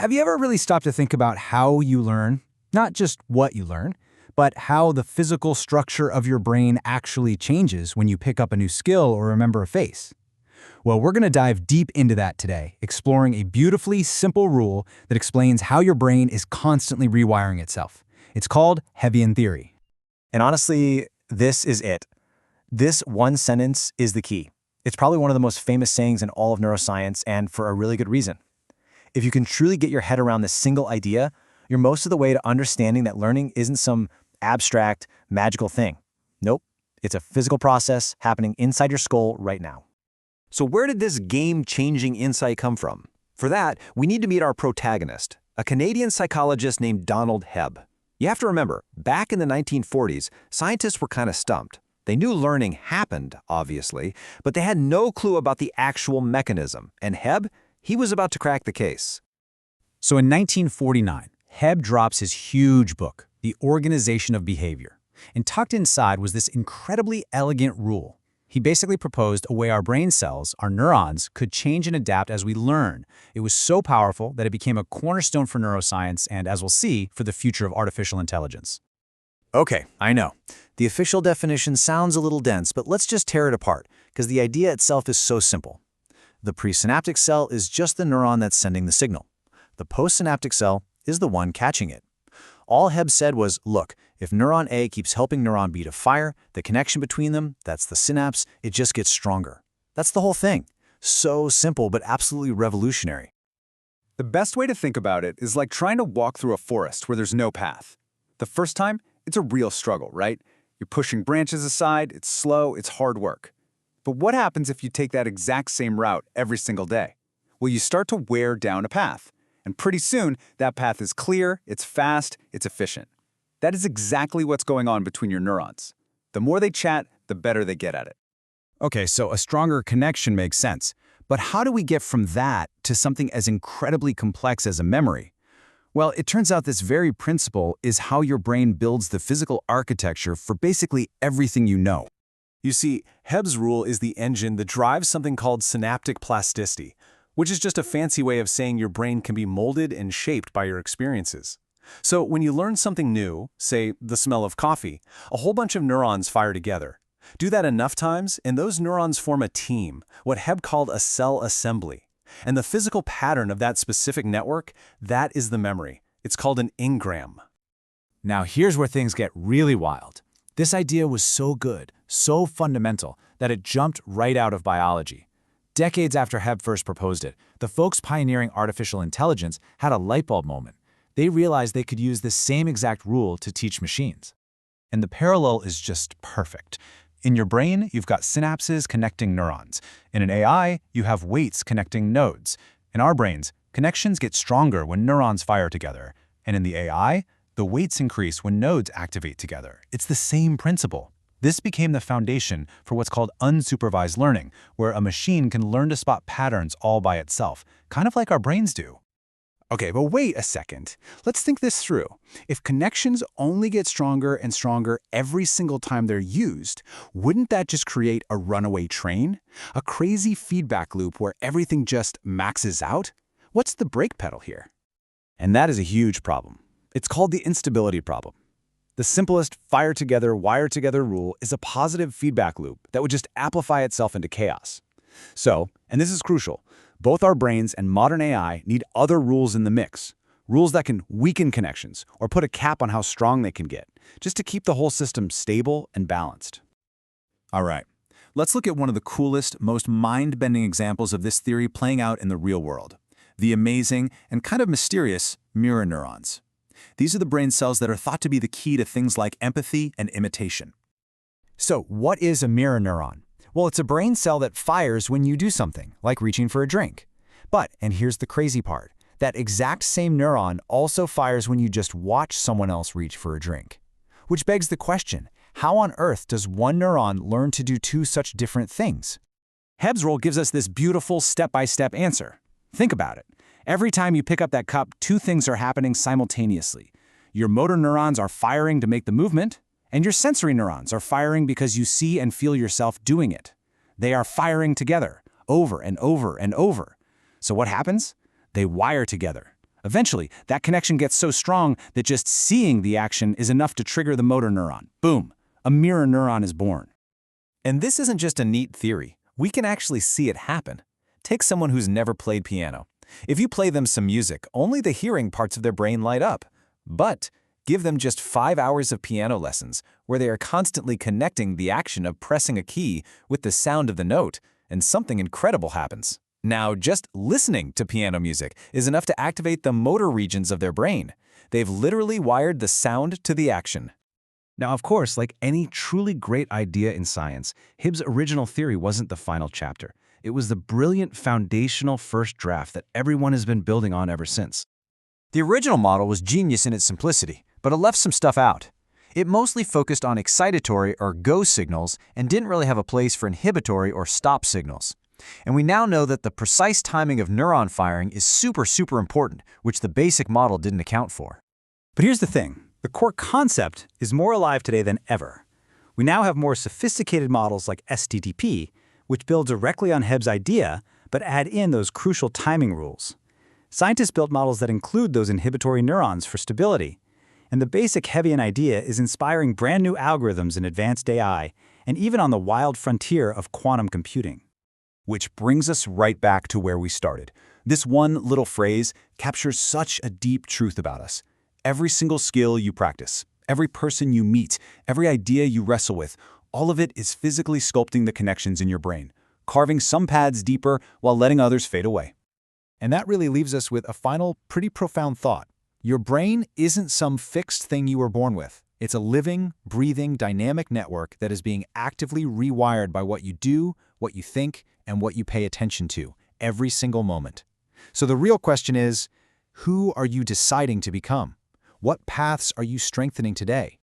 Have you ever really stopped to think about how you learn? Not just what you learn, but how the physical structure of your brain actually changes when you pick up a new skill or remember a face? Well, we're going to dive deep into that today, exploring a beautifully simple rule that explains how your brain is constantly rewiring itself. It's called Hebbian theory. And honestly, this is it. This one sentence is the key. It's probably one of the most famous sayings in all of neuroscience, and for a really good reason. If you can truly get your head around this single idea, you're most of the way to understanding that learning isn't some abstract, magical thing. Nope, it's a physical process happening inside your skull right now. So where did this game-changing insight come from? For that, we need to meet our protagonist, a Canadian psychologist named Donald Hebb. You have to remember, back in the 1940s, scientists were kind of stumped. They knew learning happened, obviously, but they had no clue about the actual mechanism. And Hebb, he was about to crack the case. So in 1949, Hebb drops his huge book, The Organization of Behavior. And tucked inside was this incredibly elegant rule. He basically proposed a way our brain cells, our neurons, could change and adapt as we learn. It was so powerful that it became a cornerstone for neuroscience and, as we'll see, for the future of artificial intelligence. Okay, I know. The official definition sounds a little dense, but let's just tear it apart, because the idea itself is so simple. The presynaptic cell is just the neuron that's sending the signal. The postsynaptic cell is the one catching it. All Hebb said was, look, if neuron A keeps helping neuron B to fire, the connection between them, that's the synapse, it just gets stronger. That's the whole thing. So simple, but absolutely revolutionary. The best way to think about it is like trying to walk through a forest where there's no path. The first time, it's a real struggle, right? You're pushing branches aside, it's slow, it's hard work. But what happens if you take that exact same route every single day? Well, you start to wear down a path. And pretty soon, that path is clear, it's fast, it's efficient. That is exactly what's going on between your neurons. The more they chat, the better they get at it. Okay, so a stronger connection makes sense. But how do we get from that to something as incredibly complex as a memory? Well, it turns out this very principle is how your brain builds the physical architecture for basically everything you know. You see, Hebb's rule is the engine that drives something called synaptic plasticity, which is just a fancy way of saying your brain can be molded and shaped by your experiences. So when you learn something new, say the smell of coffee, a whole bunch of neurons fire together. Do that enough times, and those neurons form a team, what Hebb called a cell assembly. And the physical pattern of that specific network, that is the memory. It's called an engram. Now here's where things get really wild. This idea was so good, so fundamental, that it jumped right out of biology. Decades after Hebb first proposed it, the folks pioneering artificial intelligence had a light bulb moment. They realized they could use this same exact rule to teach machines. And the parallel is just perfect. In your brain, you've got synapses connecting neurons. In an AI, you have weights connecting nodes. In our brains, connections get stronger when neurons fire together. And in the AI, the weights increase when nodes activate together. It's the same principle. This became the foundation for what's called unsupervised learning, where a machine can learn to spot patterns all by itself, kind of like our brains do. Okay, but wait a second. Let's think this through. If connections only get stronger and stronger every single time they're used, wouldn't that just create a runaway train? A crazy feedback loop where everything just maxes out? What's the brake pedal here? And that is a huge problem. It's called the instability problem. The simplest fire together, wire together rule is a positive feedback loop that would just amplify itself into chaos. So, and this is crucial, both our brains and modern AI need other rules in the mix. Rules that can weaken connections or put a cap on how strong they can get, just to keep the whole system stable and balanced. All right, let's look at one of the coolest, most mind-bending examples of this theory playing out in the real world. The amazing and kind of mysterious mirror neurons. These are the brain cells that are thought to be the key to things like empathy and imitation. So what is a mirror neuron? Well, it's a brain cell that fires when you do something, like reaching for a drink. But, and here's the crazy part, that exact same neuron also fires when you just watch someone else reach for a drink. Which begs the question, how on earth does one neuron learn to do two such different things? Hebb's rule gives us this beautiful step-by-step answer. Think about it. Every time you pick up that cup, two things are happening simultaneously. Your motor neurons are firing to make the movement, and your sensory neurons are firing because you see and feel yourself doing it. They are firing together, over and over and over. So what happens? They wire together. Eventually, that connection gets so strong that just seeing the action is enough to trigger the motor neuron. Boom! A mirror neuron is born. And this isn't just a neat theory. We can actually see it happen. Take someone who's never played piano. If you play them some music, only the hearing parts of their brain light up. But give them just 5 hours of piano lessons, where they are constantly connecting the action of pressing a key with the sound of the note, and something incredible happens. Now, just listening to piano music is enough to activate the motor regions of their brain. They've literally wired the sound to the action. Now, of course, like any truly great idea in science, Hibbs' original theory wasn't the final chapter. It was the brilliant foundational first draft that everyone has been building on ever since. The original model was genius in its simplicity, but it left some stuff out. It mostly focused on excitatory or go signals and didn't really have a place for inhibitory or stop signals. And we now know that the precise timing of neuron firing is super important, which the basic model didn't account for. But here's the thing. The core concept is more alive today than ever. We now have more sophisticated models like STTP, which build directly on Hebb's idea, but add in those crucial timing rules. Scientists built models that include those inhibitory neurons for stability. And the basic Hebbian idea is inspiring brand new algorithms in advanced AI, and even on the wild frontier of quantum computing. Which brings us right back to where we started. This one little phrase captures such a deep truth about us. Every single skill you practice, every person you meet, every idea you wrestle with, all of it is physically sculpting the connections in your brain, carving some paths deeper while letting others fade away. And that really leaves us with a final, pretty profound thought. Your brain isn't some fixed thing you were born with. It's a living, breathing, dynamic network that is being actively rewired by what you do, what you think, and what you pay attention to every single moment. So the real question is, who are you deciding to become? What paths are you strengthening today?